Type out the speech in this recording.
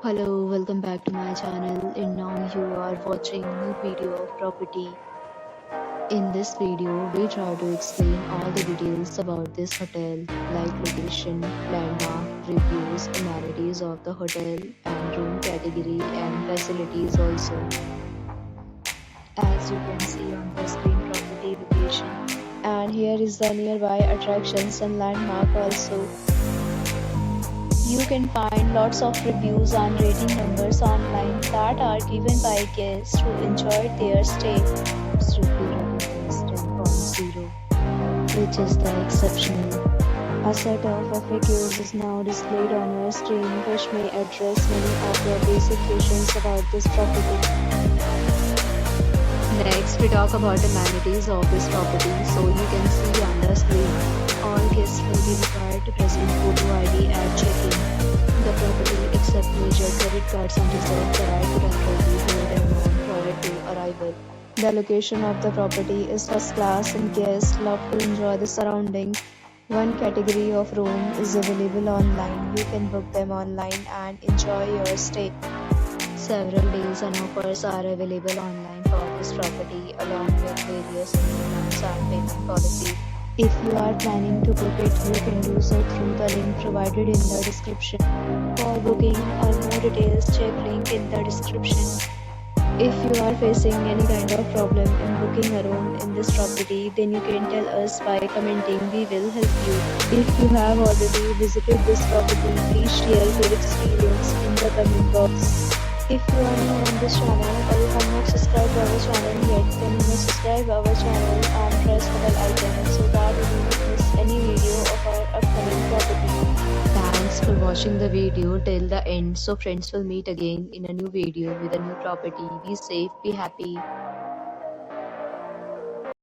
Hello, welcome back to my channel, and now you are watching new video of property. In this video, we try to explain all the details about this hotel, like location, landmark, reviews, amenities of the hotel, and room category and facilities also. As you can see on the screen, property location. And here is the nearby attractions and landmark also. You can find lots of reviews and rating numbers online that are given by guests who enjoyed their stay. Its review rating is 10.0, which is the exceptional. A set of FAQs is now displayed on your screen, which may address many of your basic questions about this property. Next, we talk about amenities of this property. So you can see on the screen, all guests will be required to present photo ID at check-in. The property accepts major credit cards and reserves the right to temporarily hold an amount prior to arrival. The location of the property is first class and guests love to enjoy the surroundings. One category of room is available online. You can book them online and enjoy your stay. Several deals and offers are available online for this property, along with various plans and payment policies. If you are planning to book it, you can do so through the link provided in the description. For booking or more details, check link in the description. If you are facing any kind of problem in booking a room in this property, then you can tell us by commenting. We will help you. If you have already visited this property, please share your experience in the comment box. If you are new on this channel or you have not subscribed to our channel yet, then you must subscribe our channel and press the bell icon so that you do not miss any video of our upcoming property. Thanks for watching the video till the end. So friends, will meet again in a new video with a new property. Be safe, be happy.